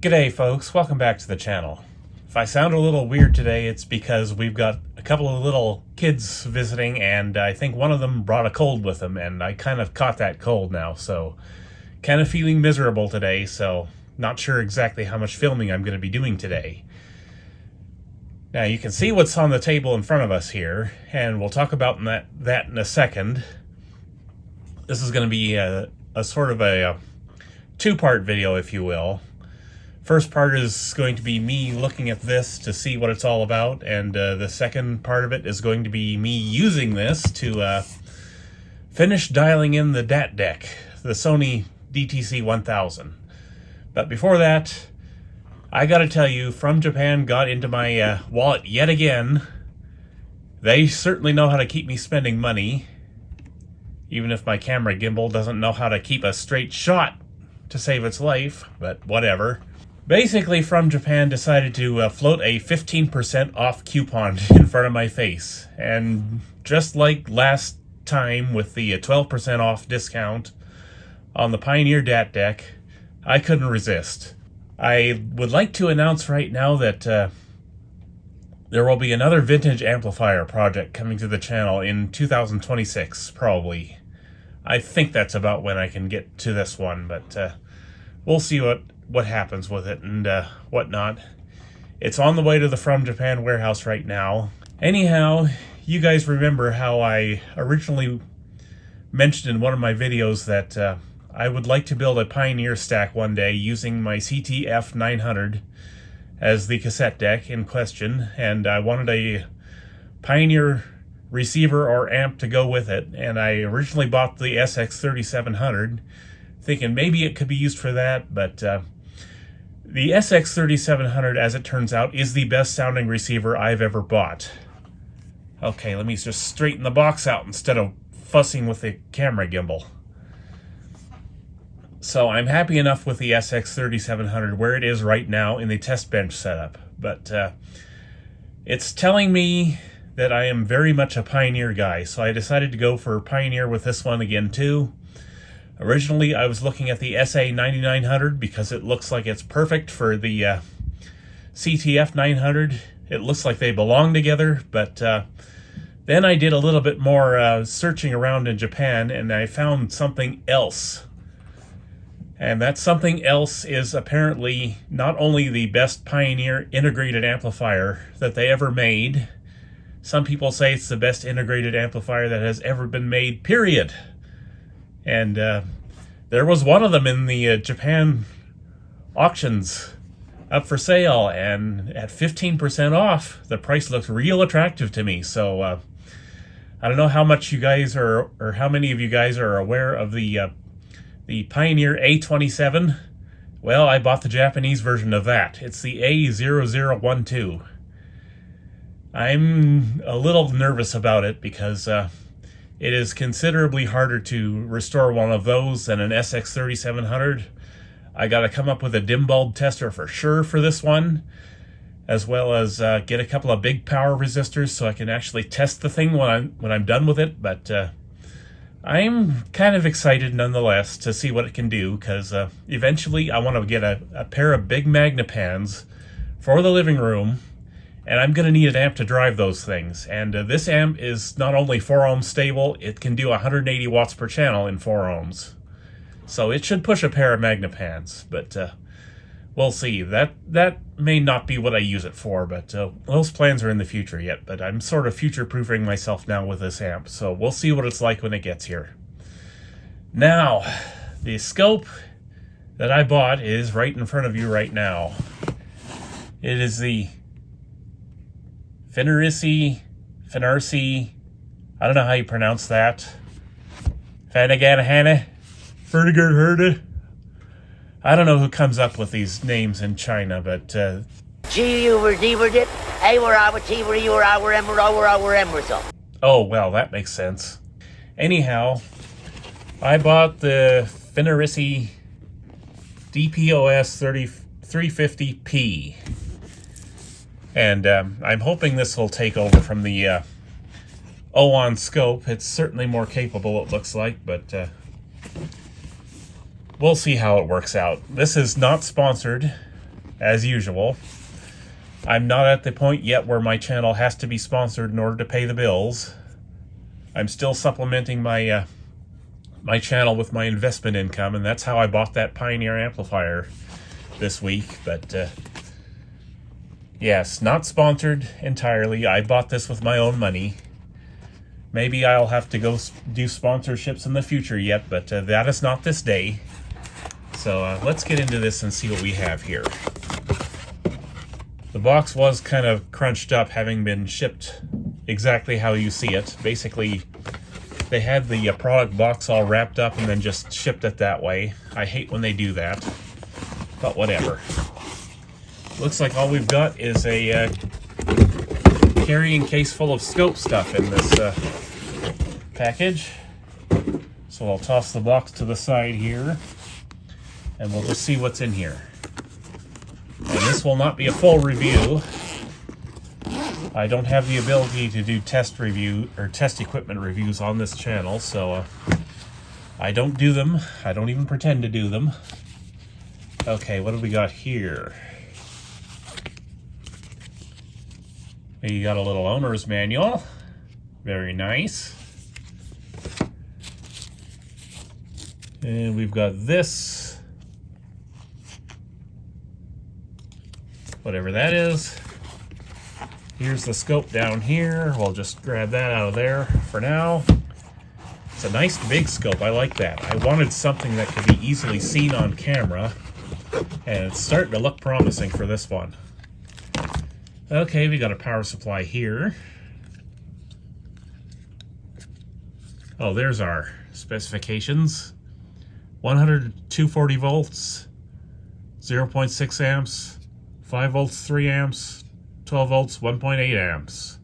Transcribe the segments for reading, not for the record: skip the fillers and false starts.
G'day folks, welcome back to the channel. If I sound a little weird today, it's because we've got a couple of little kids visiting and I think one of them brought a cold with them and I kind of caught that cold now, so kind of feeling miserable today, so not sure exactly how much filming I'm going to be doing today. Now you can see what's on the table in front of us here, and we'll talk about that in a second. This is going to be a sort of a two-part video, if you will. First part is going to be me looking at this to see what it's all about, and the second part of it is going to be me using this to finish dialing in the DAT deck, the Sony DTC-1000. But before that, I gotta tell you, From Japan got into my wallet yet again. They certainly know how to keep me spending money, even if my camera gimbal doesn't know how to keep a straight shot to save its life, but whatever. Basically, From Japan decided to float a 15% off coupon in front of my face. And just like last time with the 12% off discount on the Pioneer DAT deck, I couldn't resist. I would like to announce right now that there will be another vintage amplifier project coming to the channel in 2026, probably. I think that's about when I can get to this one, but we'll see what happens with it and whatnot. It's on the way to the From Japan warehouse right now. Anyhow, you guys remember how I originally mentioned in one of my videos that I would like to build a Pioneer stack one day using my CTF-900 as the cassette deck in question, and I wanted a Pioneer receiver or amp to go with it, and I originally bought the SX-3700 thinking maybe it could be used for that, but the SX-3700, as it turns out, is the best sounding receiver I've ever bought. Okay, let me just straighten the box out instead of fussing with the camera gimbal. So I'm happy enough with the SX-3700 where it is right now in the test bench setup, but it's telling me that I am very much a Pioneer guy, so I decided to go for Pioneer with this one again too. Originally, I was looking at the SA-9900 because it looks like it's perfect for the CTF-900. It looks like they belong together, but then I did a little bit more searching around in Japan, and I found something else. And that something else is apparently not only the best Pioneer integrated amplifier that they ever made. Some people say it's the best integrated amplifier that has ever been made, period. And there was one of them in the Japan auctions up for sale, and at 15% off, the price looked real attractive to me. So I don't know how much you guys are, or how many of you guys are aware of the Pioneer A27. Well, I bought the Japanese version of that. It's the A0012. I'm a little nervous about it because it is considerably harder to restore one of those than an SX-3700. I got to come up with a dim bulb tester for sure for this one, as well as get a couple of big power resistors so I can actually test the thing when I'm done with it. But I'm kind of excited nonetheless to see what it can do, because eventually I want to get a pair of big Magnepans for the living room, and I'm going to need an amp to drive those things. And this amp is not only 4 ohms stable, it can do 180 watts per channel in 4 ohms. So it should push a pair of Magnepans, but we'll see. That may not be what I use it for, but those plans are in the future yet. But I'm sort of future-proofing myself now with this amp, so we'll see what it's like when it gets here. Now, the scope that I bought is right in front of you right now. It is the Fnirsi, I don't know how you pronounce that. Fanaganahana, Fertigurherde. I don't know who comes up with these names in China, but oh, well, that makes sense. Anyhow, I bought the Fnirsi DPOS350P. And I'm hoping this will take over from the Owon scope. It's certainly more capable, it looks like, but we'll see how it works out. This is not sponsored, as usual. I'm not at the point yet where my channel has to be sponsored in order to pay the bills. I'm still supplementing my my channel with my investment income, and that's how I bought that Pioneer amplifier this week. But yes, not sponsored entirely. I bought this with my own money. Maybe I'll have to go do sponsorships in the future yet, but that is not this day. So let's get into this and see what we have here. The box was kind of crunched up, having been shipped exactly how you see it. Basically, they had the product box all wrapped up and then just shipped it that way. I hate when they do that, but whatever. Looks like all we've got is a carrying case full of scope stuff in this package. So I'll toss the box to the side here, and we'll just see what's in here. And this will not be a full review. I don't have the ability to do test review or test equipment reviews on this channel, so I don't do them. I don't even pretend to do them. Okay, what do we got here? You got a little owner's manual. Very nice. And we've got this. Whatever that is. Here's the scope down here. We'll just grab that out of there for now. It's a nice big scope. I like that. I wanted something that could be easily seen on camera, and it's starting to look promising for this one. Okay, we got a power supply here. Oh, there's our specifications. 100 240 volts, 0.6 amps, 5 volts 3 amps, 12 volts 1.8 amps.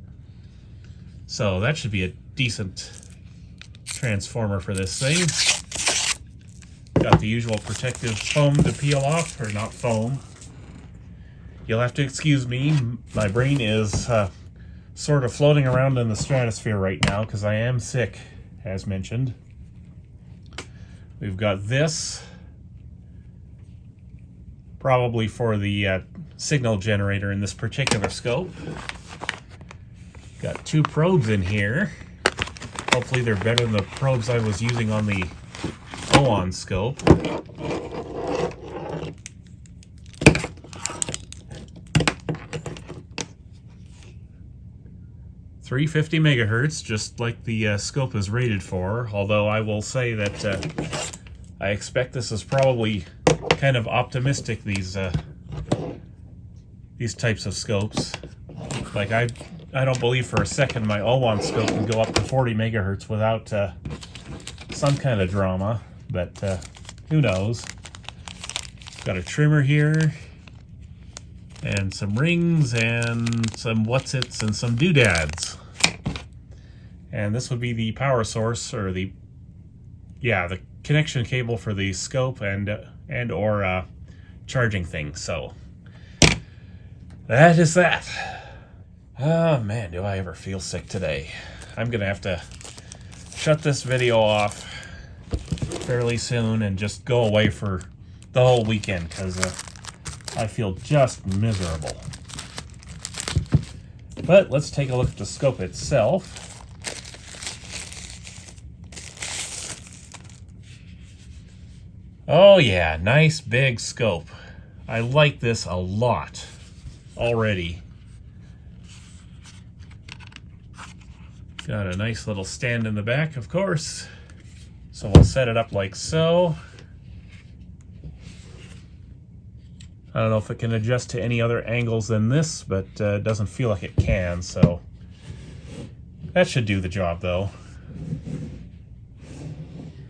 So that should be a decent transformer for this thing. Got the usual protective foam to peel off, or not foam. You'll have to excuse me, my brain is sort of floating around in the stratosphere right now because I am sick, as mentioned. We've got this, probably for the signal generator in this particular scope. Got two probes in here. Hopefully they're better than the probes I was using on the Owon scope. 350 megahertz, just like the scope is rated for, although I will say that I expect this is probably kind of optimistic, these types of scopes. Like, I don't believe for a second my Owon scope can go up to 40 megahertz without some kind of drama, but who knows. Got a trimmer here, and some rings, and some what's-its, and some doodads. And this would be the power source, or the connection cable for the scope and or charging thing. So that is that. Oh man, do I ever feel sick today. I'm gonna have to shut this video off fairly soon and just go away for the whole weekend, because I feel just miserable. But let's take a look at the scope itself. Oh yeah, nice big scope. I like this a lot already. Got a nice little stand in the back, of course. So we'll set it up like so. I don't know if it can adjust to any other angles than this, but it doesn't feel like it can, so that should do the job though.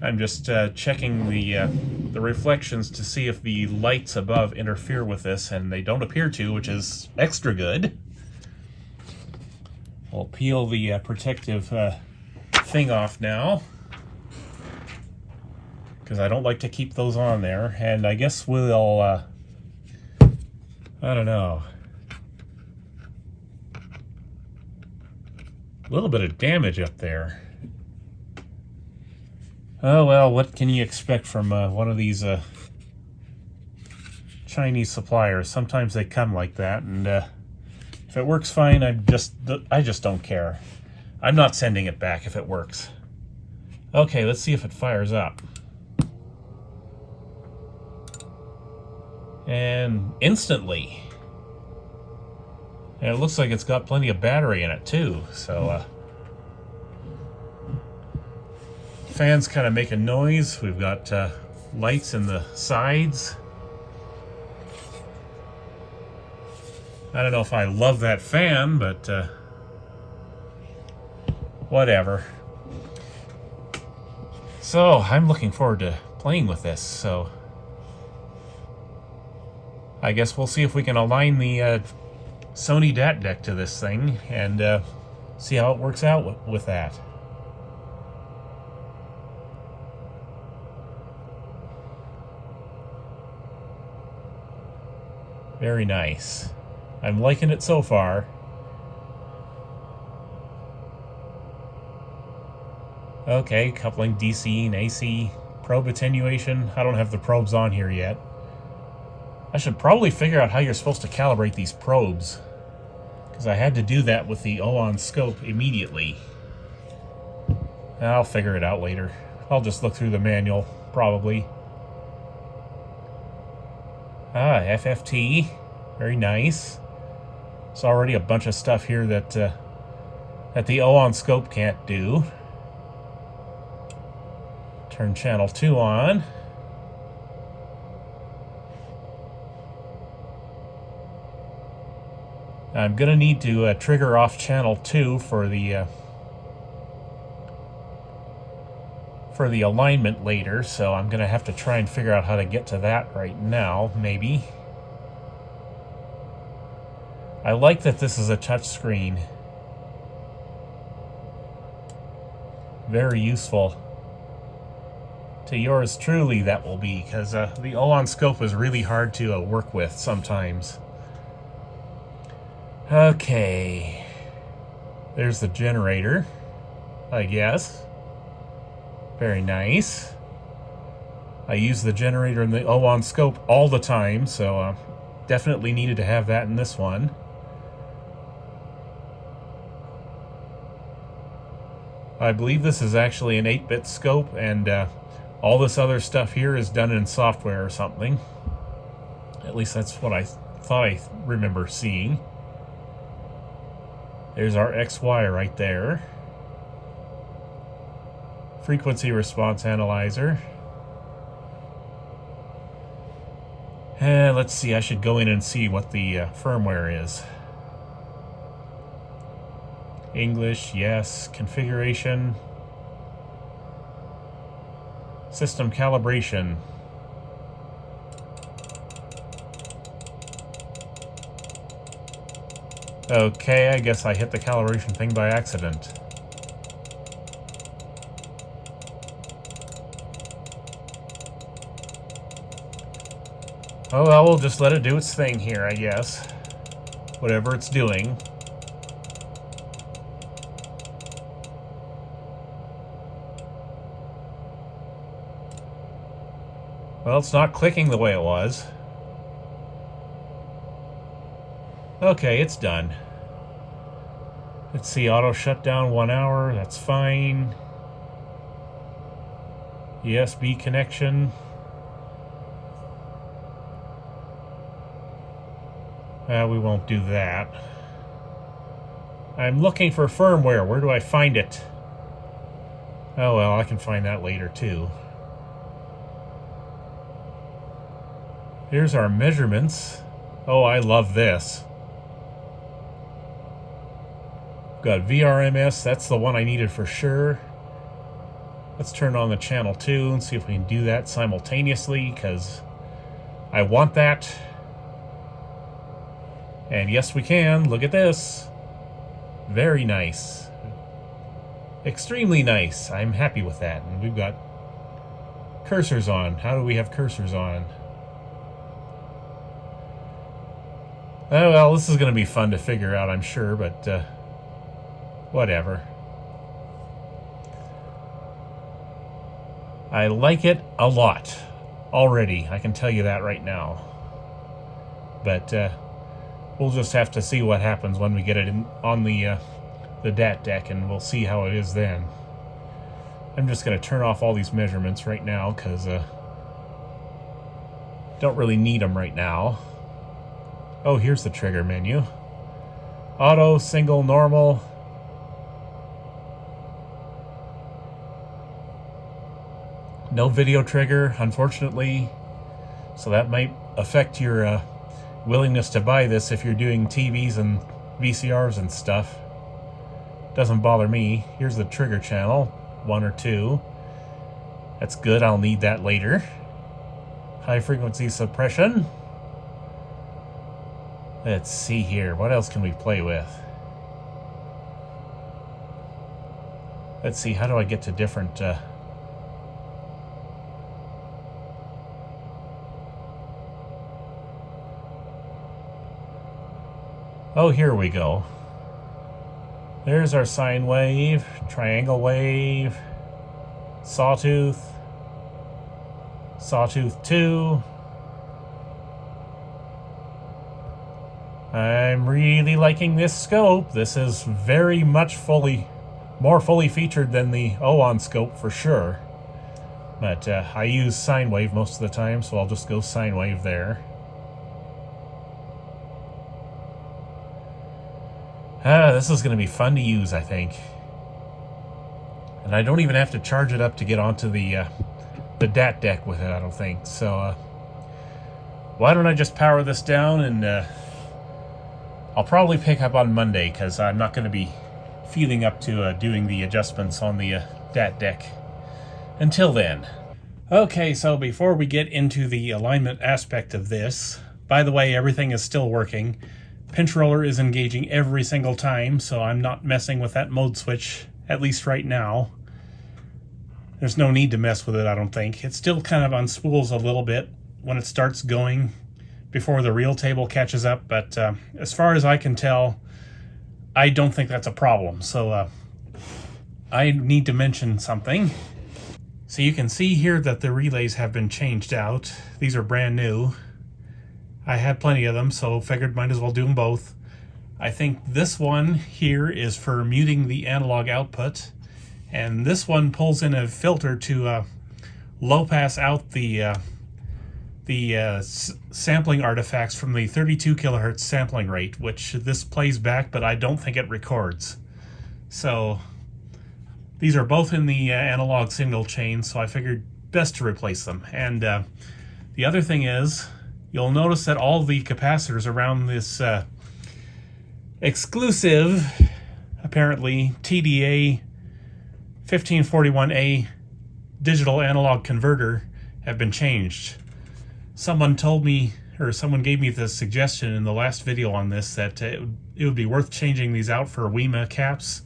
I'm just checking the reflections to see if the lights above interfere with this, and they don't appear to, which is extra good. We'll peel the protective thing off now, because I don't like to keep those on there, and I guess we'll, I don't know, a little bit of damage up there. Oh well, what can you expect from one of these Chinese suppliers. Sometimes they come like that, and if it works fine, I just don't care. I'm not sending it back if it works. Okay, let's see if it fires up. And instantly. And it looks like it's got plenty of battery in it too, so fans kind of make a noise. We've got lights in the sides. I don't know if I love that fan, but whatever. So I'm looking forward to playing with this, so I guess we'll see if we can align the Sony DAT deck to this thing and see how it works out with that. Very nice. I'm liking it so far. Okay, coupling DC and AC, probe attenuation. I don't have the probes on here yet. I should probably figure out how you're supposed to calibrate these probes, because I had to do that with the Owon scope immediately. I'll figure it out later. I'll just look through the manual, probably. FFT. Very nice. It's already a bunch of stuff here that the Owon scope can't do. Turn channel 2 on. I'm gonna need to trigger off channel 2 for the alignment later, so I'm gonna have to try and figure out how to get to that right now, maybe. I like that this is a touch screen. Very useful. To yours truly, that will be, because the Owon scope is really hard to work with sometimes. Okay. There's the generator, I guess. Very nice. I use the generator in the Owon scope all the time, so definitely needed to have that in this one. I believe this is actually an 8-bit scope, and all this other stuff here is done in software or something. At least that's what I thought I remember seeing. There's our XY right there. Frequency response analyzer. And let's see, I should go in and see what the firmware is. English, yes. Configuration. System calibration. Okay, I guess I hit the calibration thing by accident. Oh well, we'll just let it do its thing here, I guess. Whatever it's doing. Well, it's not clicking the way it was. Okay, it's done. Let's see, auto shutdown 1 hour, that's fine. USB connection. We won't do that. I'm looking for firmware. Where do I find it? Oh well, I can find that later too. Here's our measurements. Oh, I love this. Got VRMS, that's the one I needed for sure. Let's turn on the channel 2 and see if we can do that simultaneously, because I want that. And yes, we can. Look at this. Very nice. Extremely nice. I'm happy with that. And we've got cursors on. How do we have cursors on? Oh, well, this is going to be fun to figure out, I'm sure, but whatever. I like it a lot already. I can tell you that right now. but we'll just have to see what happens when we get it on the DAT deck, and we'll see how it is then. I'm just going to turn off all these measurements right now because don't really need them right now. Oh, here's the trigger menu. Auto, single, normal. No video trigger, unfortunately. So that might affect your willingness to buy this if you're doing TVs and VCRs and stuff. Doesn't bother me. Here's the trigger channel, 1 or 2. That's good, I'll need that later. High frequency suppression. Let's see here, what else can we play with? Let's see, how do I get to different... Oh, here we go. There's our sine wave, triangle wave, sawtooth, sawtooth 2. I'm really liking this scope. This is very much more fully featured than the Owon scope for sure. But I use sine wave most of the time, so I'll just go sine wave there. This is going to be fun to use, I think. And I don't even have to charge it up to get onto the DAT deck with it, I don't think. So, why don't I just power this down, and I'll probably pick up on Monday, because I'm not going to be feeling up to doing the adjustments on the DAT deck until then. Okay, so before we get into the alignment aspect of this, by the way, everything is still working. Pinch roller is engaging every single time, so I'm not messing with that mode switch, at least right now. There's no need to mess with it, I don't think. It still kind of unspools a little bit when it starts going before the reel table catches up, but as far as I can tell, I don't think that's a problem. So I need to mention something. So you can see here that the relays have been changed out. These are brand new. I had plenty of them, so figured might as well do them both. I think this one here is for muting the analog output, and this one pulls in a filter to low pass out the sampling artifacts from the 32 kilohertz sampling rate, which this plays back, but I don't think it records. So these are both in the analog signal chain, so I figured best to replace them. And the other thing is, you'll notice that all the capacitors around this exclusive, apparently, TDA 1541A digital analog converter have been changed. Someone told me, or someone gave me the suggestion in the last video on this, that it would be worth changing these out for WEMA caps.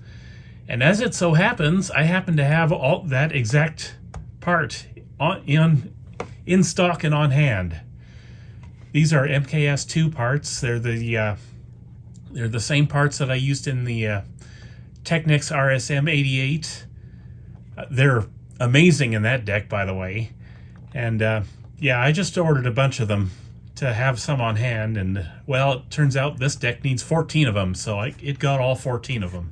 And as it so happens, I happen to have all that exact part in stock and on hand. These are MKS2 parts. They're the same parts that I used in the Technics RSM88. They're amazing in that deck, by the way. And yeah, I just ordered a bunch of them to have some on hand, and well, it turns out this deck needs 14 of them, so it got all 14 of them.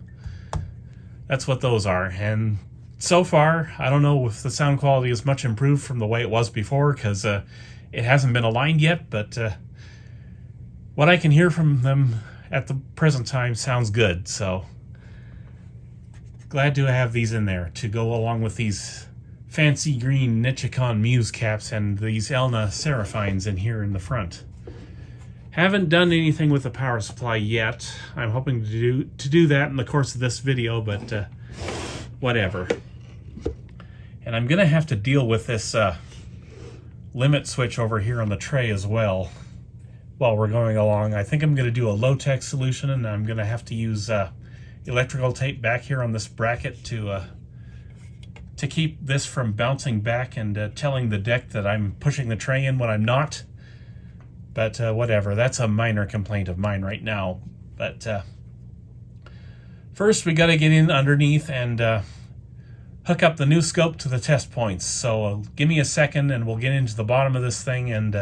That's what those are. And so far, I don't know if the sound quality is much improved from the way it was before, because it hasn't been aligned yet, but what I can hear from them at the present time sounds good, so glad to have these in there to go along with these fancy green Nichicon Muse caps and these Elna Seraphines in here in the front. Haven't done anything with the power supply yet. I'm hoping to do that in the course of this video, but whatever. And I'm gonna have to deal with this limit switch over here on the tray as well while we're going along. I think I'm gonna do a low-tech solution, and I'm gonna have to use electrical tape back here on this bracket to keep this from bouncing back and telling the deck that I'm pushing the tray in when I'm not. But whatever, that's a minor complaint of mine right now. But first we gotta get in underneath and hook up the new scope to the test points. So give me a second and we'll get into the bottom of this thing, and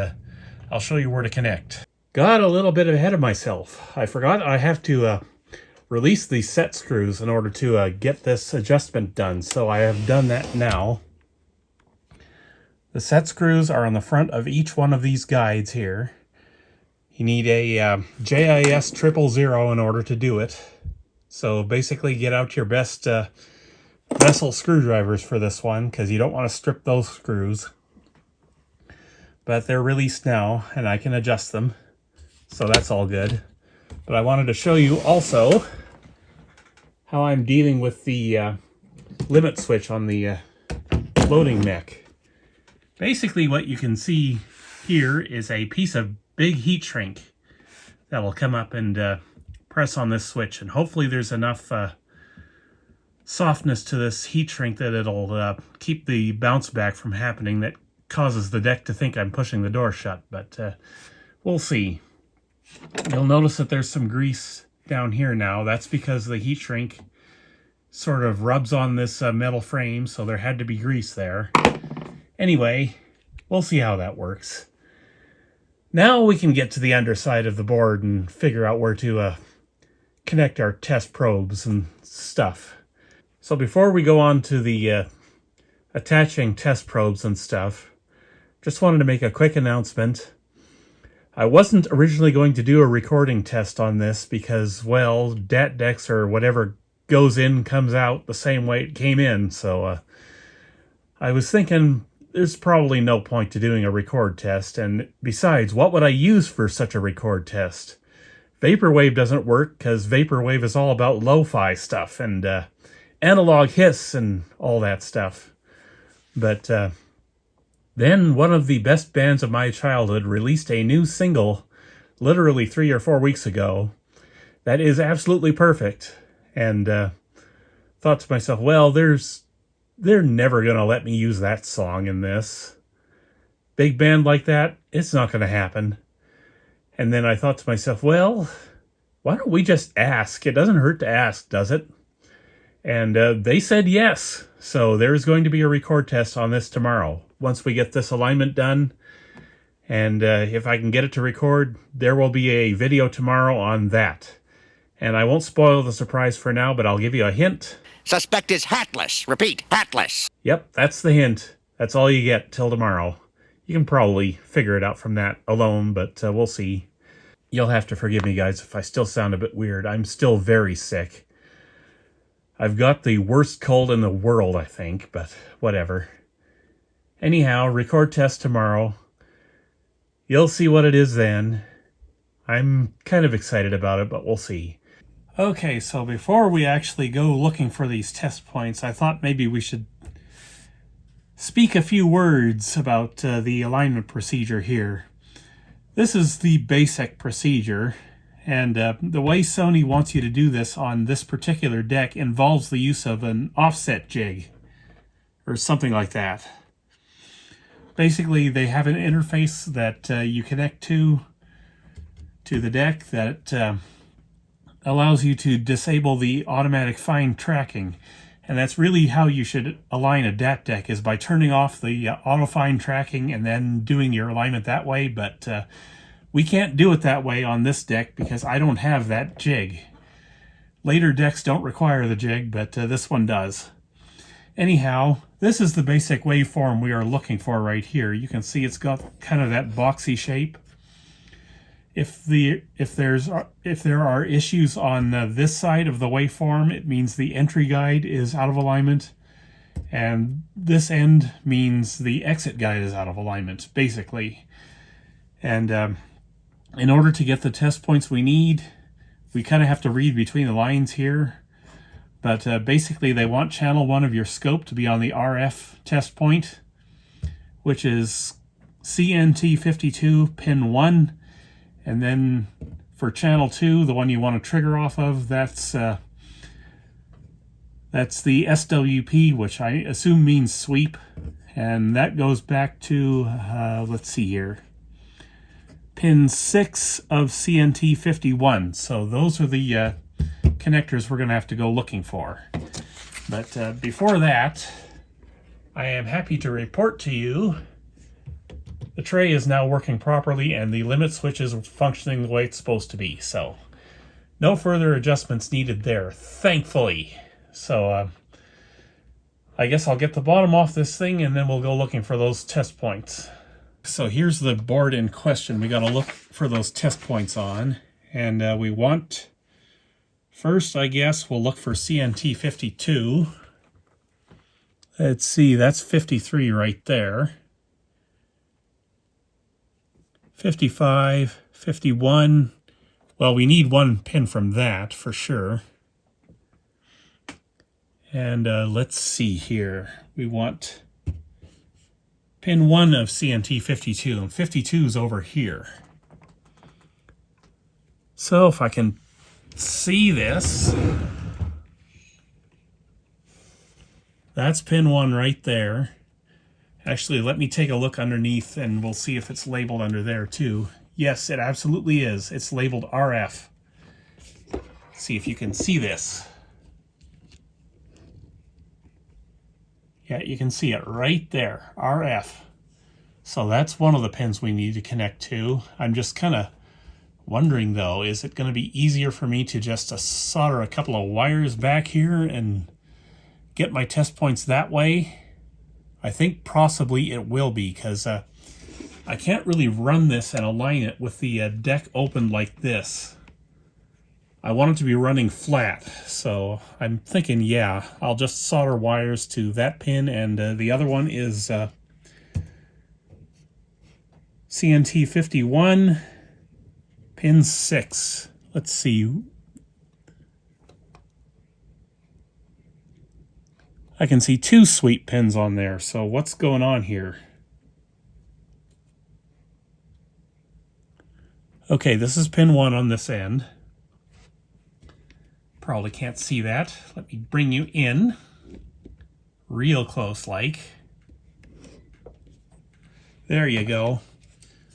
I'll show you where to connect. Got a little bit ahead of myself. I forgot I have to release these set screws in order to get this adjustment done, so I have done that now. The set screws are on the front of each one of these guides here. You need a JIS 000 in order to do it. So basically get out your best vessel screwdrivers for this one, because you don't want to strip those screws. But they're released now, and I can adjust them. So that's all good. But I wanted to show you also how I'm dealing with the limit switch on the loading neck. Basically what you can see here is a piece of big heat shrink that will come up and press on this switch, and hopefully there's enough softness to this heat shrink that it'll keep the bounce back from happening that causes the deck to think I'm pushing the door shut, but we'll see. You'll notice that there's some grease down here now. That's because the heat shrink sort of rubs on this metal frame, so there had to be grease there. Anyway, we'll see how that works. Now we can get to the underside of the board and figure out where to connect our test probes and stuff. So before we go on to the attaching test probes and stuff, just wanted to make a quick announcement. I wasn't originally going to do a recording test on this because, well, DAT decks or whatever goes in comes out the same way it came in, so I was thinking there's probably no point to doing a record test, and besides, what would I use for such a record test? Vaporwave doesn't work because Vaporwave is all about lo-fi stuff and analog hiss and all that stuff. But then one of the best bands of my childhood released a new single literally 3 or 4 weeks ago that is absolutely perfect, and thought to myself, well, they're never going to let me use that song in this. Big band like that, it's not going to happen. And then I thought to myself, well, why don't we just ask? It doesn't hurt to ask, does it? And they said yes. So there's going to be a record test on this tomorrow. Once we get this alignment done, and if I can get it to record, there will be a video tomorrow on that. And I won't spoil the surprise for now, but I'll give you a hint. Suspect is hatless. Repeat, hatless. Yep, that's the hint. That's all you get till tomorrow. You can probably figure it out from that alone, but we'll see. You'll have to forgive me, guys, if I still sound a bit weird. I'm still very sick. I've got the worst cold in the world, I think, but whatever. Anyhow, record test tomorrow. You'll see what it is then. I'm kind of excited about it, but we'll see. Okay, so before we actually go looking for these test points, I thought maybe we should speak a few words about the alignment procedure here. This is the basic procedure, and the way Sony wants you to do this on this particular deck involves the use of an offset jig, or something like that. Basically, they have an interface that you connect to the deck that allows you to disable the automatic fine tracking. And that's really how you should align a DAT deck, is by turning off the auto fine tracking and then doing your alignment that way. But we can't do it that way on this deck because I don't have that jig. Later decks don't require the jig, but this one does. Anyhow, this is the basic waveform we are looking for right here. You can see it's got kind of that boxy shape. If there are issues on this side of the waveform, it means the entry guide is out of alignment, and this end means the exit guide is out of alignment, basically. And in order to get the test points we need, we kind of have to read between the lines here. But basically, they want channel 1 of your scope to be on the RF test point, which is CNT52 pin 1. And then for channel 2, the one you want to trigger off of, that's the SWP, which I assume means sweep. And that goes back to, let's see here, pin 6 of CNT51. So those are the connectors we're going to have to go looking for. But before that, I am happy to report to you the the tray is now working properly and the limit switch is functioning the way it's supposed to be. So no further adjustments needed there, thankfully. So I guess I'll get the bottom off this thing and then we'll go looking for those test points. So here's the board in question. We got to look for those test points on. And we want, first I guess we'll look for CNT 52. Let's see, that's 53 right there. 55, 51. Well, we need one pin from that for sure. And let's see here. We want pin 1 of CNT 52, and 52 is over here. So if I can see this, that's pin 1 right there. Actually, let me take a look underneath and we'll see if it's labeled under there too. Yes, it absolutely is. It's labeled RF. Let's see if you can see this. Yeah, you can see it right there, RF. So that's one of the pins we need to connect to. I'm just kind of wondering though, is it going to be easier for me to just solder a couple of wires back here and get my test points that way? I think possibly it will be, because I can't really run this and align it with the deck open like this. I want it to be running flat, so I'm thinking, yeah, I'll just solder wires to that pin, and the other one is CNT 51, pin 6. Let's see. I can see 2 sweep pins on there, so what's going on here? Okay, this is pin 1 on this end. Probably can't see that. Let me bring you in real close like. There you go.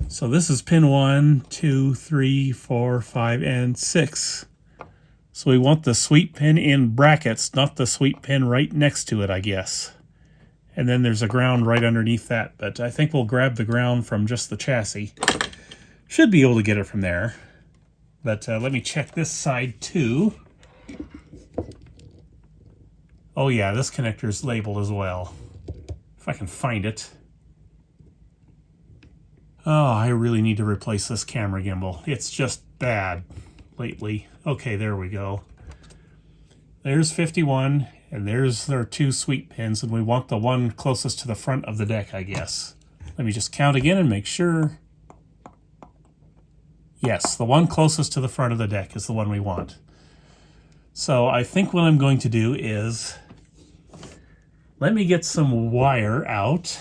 So this is pin 1, 2, 3, 4, 5, and 6. So we want the sweep pin in brackets, not the sweep pin right next to it, I guess. And then there's a ground right underneath that, but I think we'll grab the ground from just the chassis. Should be able to get it from there. But let me check this side too. Oh yeah, this connector is labeled as well. If I can find it. Oh, I really need to replace this camera gimbal. It's just bad lately. Okay, there we go. There's 51, and there's their 2 sweep pins, and we want the one closest to the front of the deck, I guess. Let me just count again and make sure. Yes, the one closest to the front of the deck is the one we want. So I think what I'm going to do is, let me get some wire out.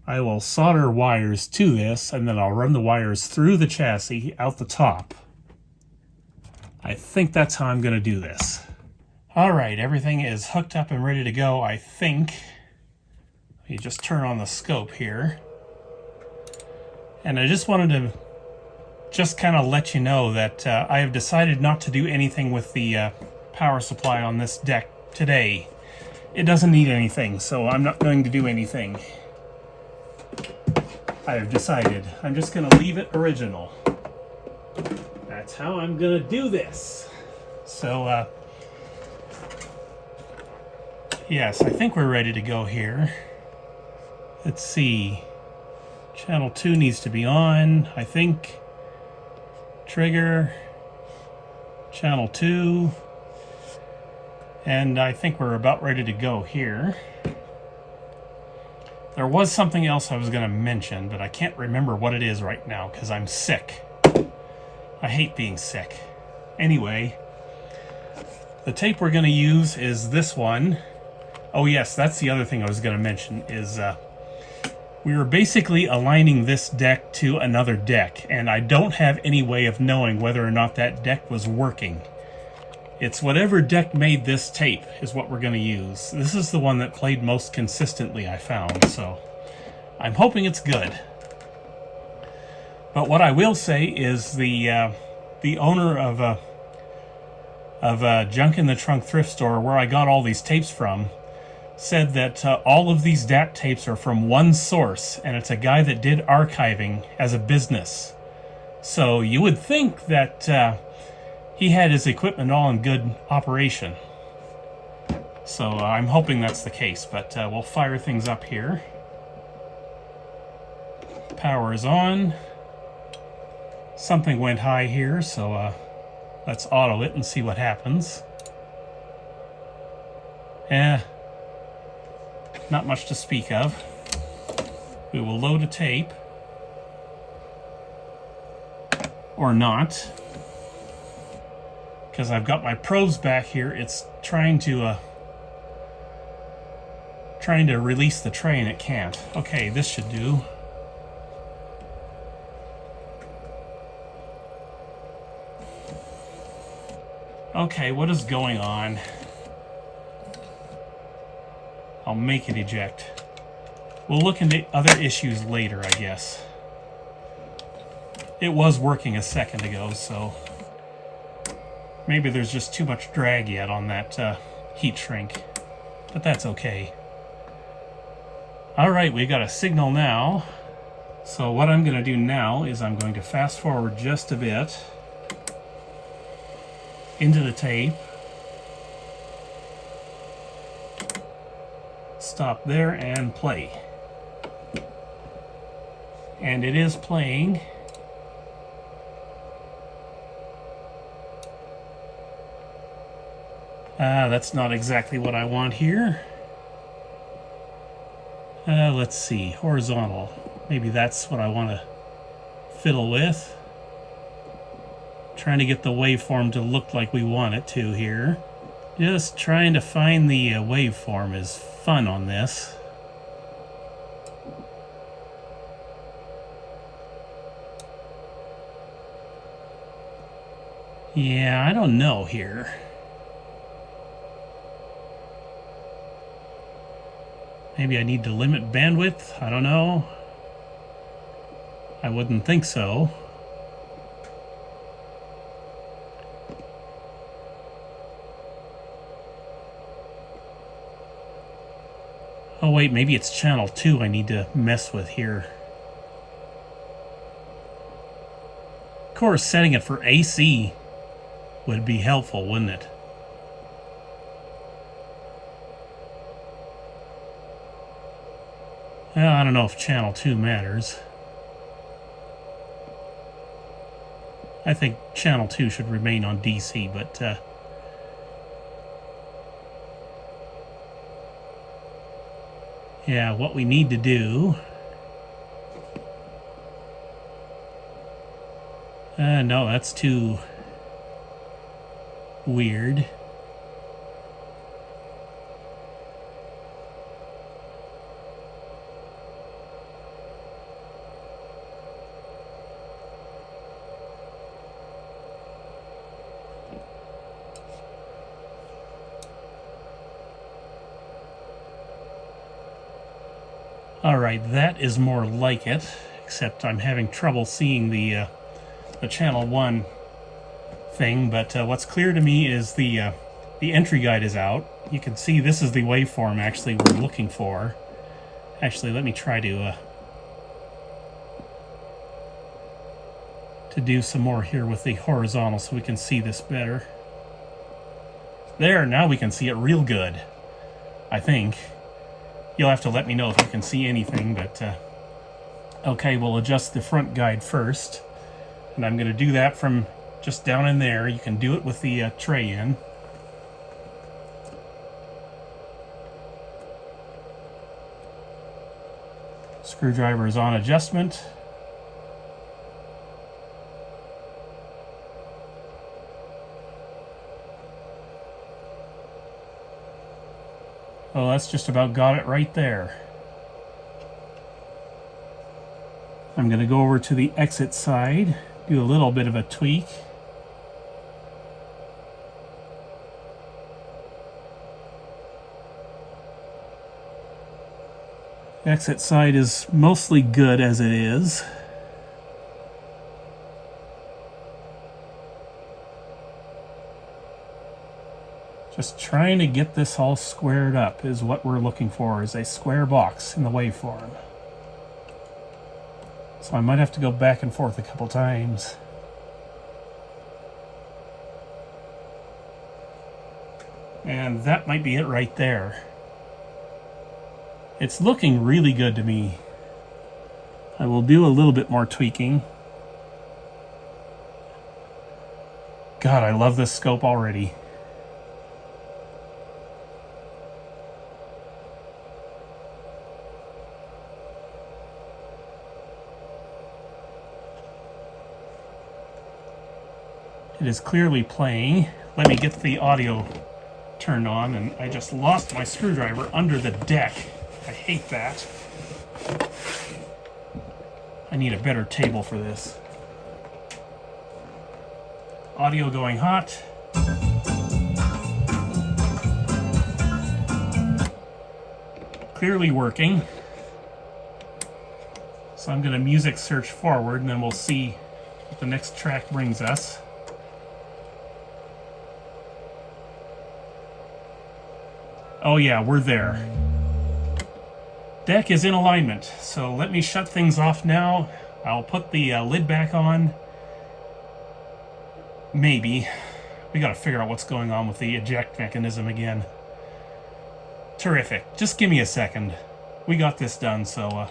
I will solder wires to this, and then I'll run the wires through the chassis out the top. I think that's how I'm going to do this. All right, everything is hooked up and ready to go, I think. Let me just turn on the scope here. And I just wanted to just kind of let you know that I have decided not to do anything with the power supply on this deck today. It doesn't need anything, so I'm not going to do anything. I have decided I'm just going to leave it original. That's how I'm going to do this. So, yes, I think we're ready to go here. Let's see. Channel 2 needs to be on, I think. Trigger. Channel 2. And I think we're about ready to go here. There was something else I was going to mention, but I can't remember what it is right now because I'm sick. I hate being sick. Anyway, the tape we're going to use is this one. Oh yes, that's the other thing I was going to mention is we were basically aligning this deck to another deck, and I don't have any way of knowing whether or not that deck was working. It's whatever deck made this tape is what we're going to use. This is the one that played most consistently, I found, so I'm hoping it's good. But what I will say is the owner of a Junk in the Trunk thrift store where I got all these tapes from said that all of these DAT tapes are from one source, and it's a guy that did archiving as a business. So you would think that he had his equipment all in good operation. So I'm hoping that's the case, but we'll fire things up here. Power is on. Something went high here, so let's auto it and see what happens. Not much to speak of. We will load a tape. Or not. Because I've got my probes back here. It's trying to release the tray and it can't. Okay, this should do. Okay, what is going on? I'll make it eject. We'll look into other issues later, I guess. It was working a second ago, so maybe there's just too much drag yet on that heat shrink, but that's okay. Alright, we got a signal now. So what I'm going to do now is I'm going to fast forward just a bit into the tape. Stop there and play. And it is playing. That's not exactly what I want here. Let's see, horizontal. Maybe that's what I want to fiddle with. Trying to get the waveform to look like we want it to here. Just trying to find the waveform is fun on this. Yeah, I don't know here. Maybe I need to limit bandwidth? I don't know. I wouldn't think so. Oh wait, maybe it's channel 2 I need to mess with here. Of course, setting it for AC would be helpful, wouldn't it? Well, I don't know if channel 2 matters. I think channel 2 should remain on DC, but yeah, what we need to do... no, that's too weird. Alright, that is more like it, except I'm having trouble seeing the channel 1 thing, but what's clear to me is the entry guide is out. You can see this is the waveform actually we're looking for. Actually, let me try to do some more here with the horizontal so we can see this better. There, now we can see it real good, I think. You'll have to let me know if you can see anything, but okay, we'll adjust the front guide first, and I'm going to do that from just down in there. You can do it with the tray in. Screwdriver is on adjustment. Oh, that's just about got it right there. I'm going to go over to the exit side, do a little bit of a tweak. The exit side is mostly good as it is. Just trying to get this all squared up is what we're looking for, is a square box in the waveform. So I might have to go back and forth a couple times. And that might be it right there. It's looking really good to me. I will do a little bit more tweaking. God, I love this scope already. It is clearly playing. Let me get the audio turned on, and I just lost my screwdriver under the deck. I hate that. I need a better table for this. Audio going hot. Clearly working. So I'm going to music search forward, and then we'll see what the next track brings us. Oh yeah, we're there. Deck is in alignment, so let me shut things off now. I'll put the lid back on. Maybe. We gotta figure out what's going on with the eject mechanism again. Terrific. Just give me a second. We got this done, so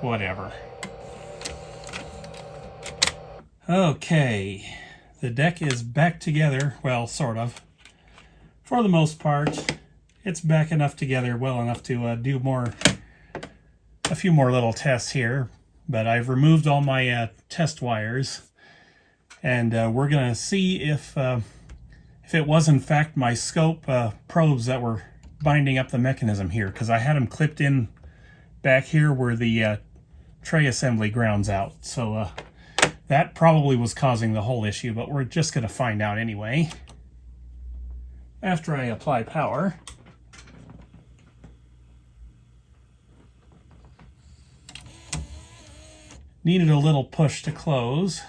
whatever. Okay. The deck is back together. Well, sort of. For the most part, it's back enough together, well enough to do a few more little tests here. But I've removed all my test wires, and we're gonna see if it was in fact my scope probes that were binding up the mechanism here, because I had them clipped in back here where the tray assembly grounds out. So that probably was causing the whole issue, but we're just gonna find out anyway. After I apply power, needed a little push to close.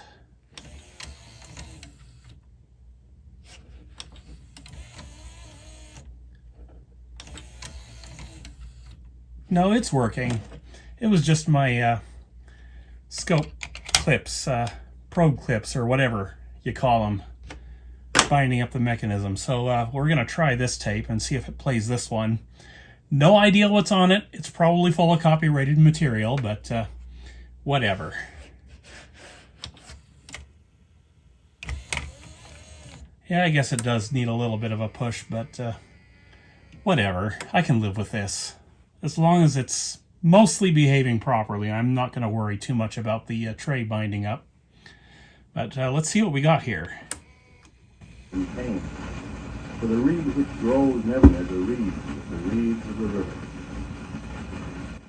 No, it's working. It was just my scope clips, probe clips, or whatever you call them, binding up the mechanism. So we're gonna try this tape and see if it plays this one. No idea what's on it. It's probably full of copyrighted material, but whatever. Yeah, I guess it does need a little bit of a push, but whatever. I can live with this. As long as it's mostly behaving properly, I'm not going to worry too much about the tray binding up. But let's see what we got here. For the reed which grows never as a reed, the reeds of the river.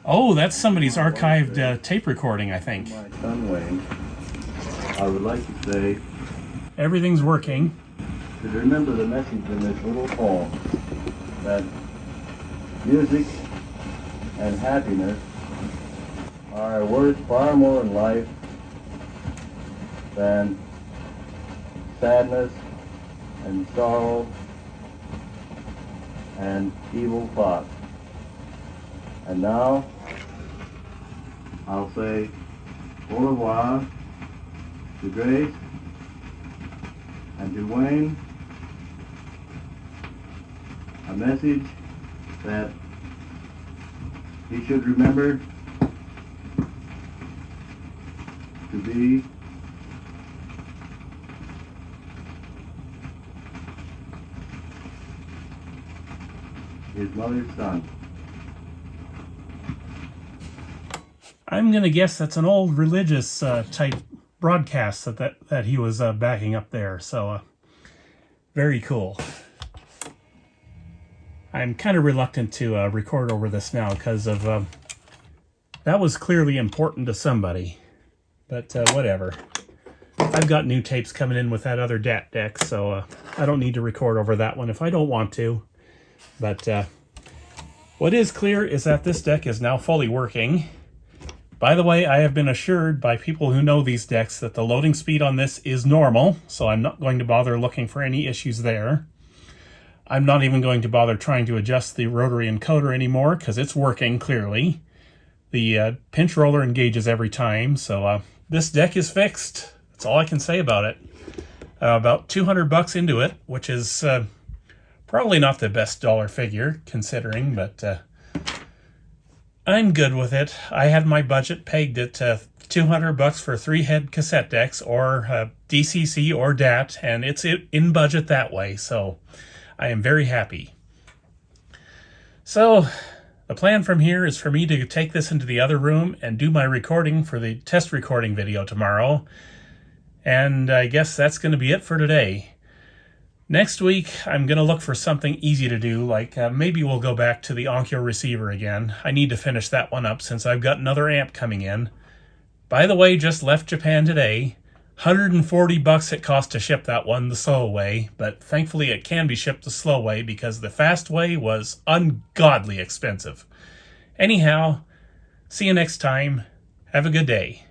Oh, that's somebody's archived tape recording, I think. My son Wayne, I would like to say, Everything's working. to remember the message in this little poem, that music and happiness are worth far more in life than sadness and sorrow and evil thoughts. And now, I'll say au revoir to Grace and to Wayne, a message that he should remember to be his mother's son. I'm going to guess that's an old religious type broadcast that he was backing up there. So very cool. I'm kind of reluctant to record over this now because of that was clearly important to somebody. But whatever. I've got new tapes coming in with that other DAT deck, so I don't need to record over that one if I don't want to. But what is clear is that this deck is now fully working. By the way, I have been assured by people who know these decks that the loading speed on this is normal, so I'm not going to bother looking for any issues there. I'm not even going to bother trying to adjust the rotary encoder anymore because it's working clearly. The pinch roller engages every time, so this deck is fixed. That's all I can say about it. About $200 into it, which is probably not the best dollar figure considering, but I'm good with it. I had my budget pegged at $200 for 3-head cassette decks or DCC or DAT, and it's in budget that way, so I am very happy. So the plan from here is for me to take this into the other room and do my recording for the test recording video tomorrow. And I guess that's going to be it for today. Next week, I'm going to look for something easy to do, like maybe we'll go back to the Onkyo receiver again. I need to finish that one up since I've got another amp coming in. By the way, just left Japan today. $140 it cost to ship that one the slow way, but thankfully it can be shipped the slow way because the fast way was ungodly expensive. Anyhow, see you next time. Have a good day.